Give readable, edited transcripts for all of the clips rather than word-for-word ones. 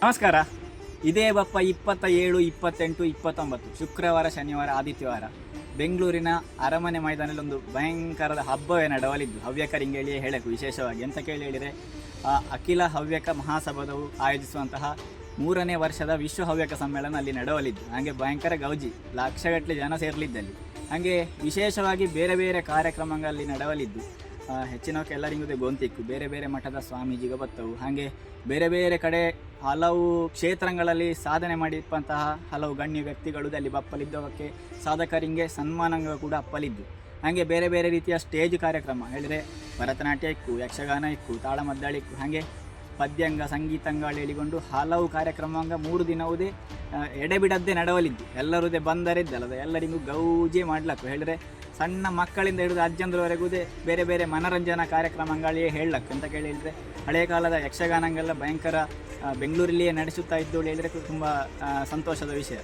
ನಮಸ್ಕಾರ. ಇದೇ ಬಪ್ಪ 27, 28, 29 ಶುಕ್ರವಾರ, ಶನಿವಾರ, ಆದಿತ್ಯವಾರ ಬೆಂಗಳೂರಿನ ಅರಮನೆ ಮೈದಾನದಲ್ಲಿ ಒಂದು ಭಯಂಕರದ ಹಬ್ಬವೇ ನಡೆಯಲಿದ್ದು. ಹವ್ಯಕ ರಿಂಗೇಳಿಯೇ ಹೇಳಬೇಕು. ವಿಶೇಷವಾಗಿ ಎಂತ ಹೇಳಿದರೆ, ಅಖಿಲ ಹವ್ಯಕ ಮಹಾಸಭಾವು ಆಯೋಜಿಸುವಂತಹ 3ನೇ ವರ್ಷದ ವಿಶ್ವ ಹವ್ಯಕ ಸಮ್ಮೇಳನ ಅಲ್ಲಿ ನಡೆಯಲಿದ್ದು. ಹಾಗೆ ಭಯಂಕರ ಗೌಜಿ, ಲಕ್ಷಗಟ್ಟಲೆ ಜನ ಸೇರಲಿದ್ದಲ್ಲಿ. ಹಾಗೆ ವಿಶೇಷವಾಗಿ ಬೇರೆ ಬೇರೆ ಕಾರ್ಯಕ್ರಮಗಳಲ್ಲಿ ನಡೆಯಲಿದ್ದು. ಹೆಚ್ಚಿನವಕ್ಕೆ ಎಲ್ಲರಿಗೂ ಗೊಂತಿಕ್ಕು, ಬೇರೆ ಬೇರೆ ಮಠದ ಸ್ವಾಮೀಜಿಗ ಬತ್ತವು. ಹಾಗೆ ಬೇರೆ ಬೇರೆ ಕಡೆ ಹಲವು ಕ್ಷೇತ್ರಗಳಲ್ಲಿ ಸಾಧನೆ ಮಾಡಿದಂತಹ ಹಲವು ಗಣ್ಯ ವ್ಯಕ್ತಿಗಳು ಅಲ್ಲಿ ಬಪ್ಪಲಿದ್ದವಕ್ಕೆ ಸಾಧಕರಿಗೆ ಸನ್ಮಾನ ಕೂಡ ಅಪ್ಪಲಿದ್ದು. ಹಾಗೆ ಬೇರೆ ಬೇರೆ ರೀತಿಯ ಸ್ಟೇಜ್ ಕಾರ್ಯಕ್ರಮ ಹೇಳಿದರೆ ಭರತನಾಟ್ಯ ಇಕ್ಕು, ಯಕ್ಷಗಾನ ಇಕ್ಕು, ತಾಳಮದ್ದಳೆ ಇಕ್ಕು, ಹಾಗೆ ಪದ್ಯಂಗ, ಸಂಗೀತಂಗಳು ಹೇಳಿಕೊಂಡು ಹಲವು ಕಾರ್ಯಕ್ರಮಂಗ 3 ದಿನವುದೇ ಎಡೆಬಿಡದ್ದೇ ನಡೆಯಲಿದ್ದು. ಎಲ್ಲರದೇ ಬಂದರಿದ್ದಲ್ಲದ ಎಲ್ಲರಿಗೂ ಗೌಜೆ ಮಾಡ್ಲಕ್ಕು. ಹೇಳಿದರೆ ಸಣ್ಣ ಮಕ್ಕಳಿಂದ ಹಿಡಿದು ಅಜ್ಜಂದ್ರವರೆಗೂ ಬೇರೆ ಬೇರೆ ಮನರಂಜನಾ ಕಾರ್ಯಕ್ರಮಗಳೇ ಹೇಳಕ್ಕೆ ಅಂತ ಹೇಳಿದರೆ, ಹಳೆಯ ಕಾಲದ ಯಕ್ಷಗಾನಗೆಲ್ಲ ಭಯಂಕರ ಬೆಂಗಳೂರಲ್ಲಿಯೇ ನಡೆಸುತ್ತಾ ಇದ್ದೋಳು ಹೇಳಿದರೆ ತುಂಬ ಸಂತೋಷದ ವಿಷಯ.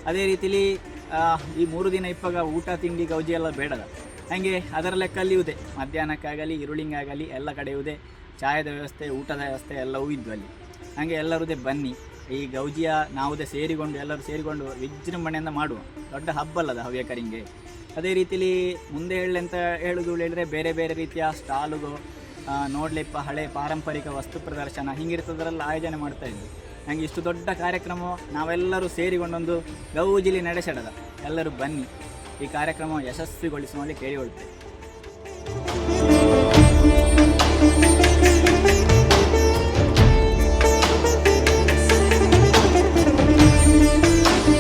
ಅದೇ ರೀತಿಲಿ ಈ 3 ದಿನ ಇಪ್ಪಾಗ ಊಟ ತಿಂಡಿ ಗೌಜಿ ಎಲ್ಲ ಬೇಡದ. ಹಾಗೆ ಅದರ ಲೆಕ್ಕಲ್ಲಿಯುವುದೇ ಮಧ್ಯಾಹ್ನಕ್ಕಾಗಲಿ ಈರುಳ್ಳಿಂಗಾಗಲಿ ಎಲ್ಲ ಕಡೆಯುವುದೇ ಚಾಯದ ವ್ಯವಸ್ಥೆ, ಊಟದ ವ್ಯವಸ್ಥೆ ಎಲ್ಲವೂ ಇದ್ದು ಅಲ್ಲಿ. ಹಾಗೆ ಎಲ್ಲರದೇ ಬನ್ನಿ ಈ ಗೌಜಿಯ ನಾವುದೇ ಸೇರಿಕೊಂಡು ಎಲ್ಲರೂ ಸೇರಿಕೊಂಡು ವಿಜೃಂಭಣೆಯಿಂದ ಮಾಡುವ ದೊಡ್ಡ ಹಬ್ಬ ಅಲ್ಲದ ಹವ್ಯಕರಿಗೆ. ಅದೇ ರೀತಿಲಿ ಮುಂದೆ ಹೇಳಂತ ಹೇಳೋದು ಹೇಳಿದರೆ ಬೇರೆ ಬೇರೆ ರೀತಿಯ ಸ್ಟಾಲುಗು ನೋಡಲಿಪ್ಪ ಹಳೆ ಪಾರಂಪರಿಕ ವಸ್ತು ಪ್ರದರ್ಶನ ಹಿಂಗಿರ್ತದ್ರೆಲ್ಲ ಆಯೋಜನೆ ಮಾಡ್ತಾಯಿದ್ವಿ. ಹಾಗೆ ಇಷ್ಟು ದೊಡ್ಡ ಕಾರ್ಯಕ್ರಮ ನಾವೆಲ್ಲರೂ ಸೇರಿಕೊಂಡೊಂದು ಗೌಜಿಲಿ ನಡೆಸಡದ. ಎಲ್ಲರೂ ಬನ್ನಿ ಈ ಕಾರ್ಯಕ್ರಮ ಯಶಸ್ವಿಗೊಳಿಸುವಲ್ಲಿ ಕೇಳಿಕೊಳ್ತೇವೆ.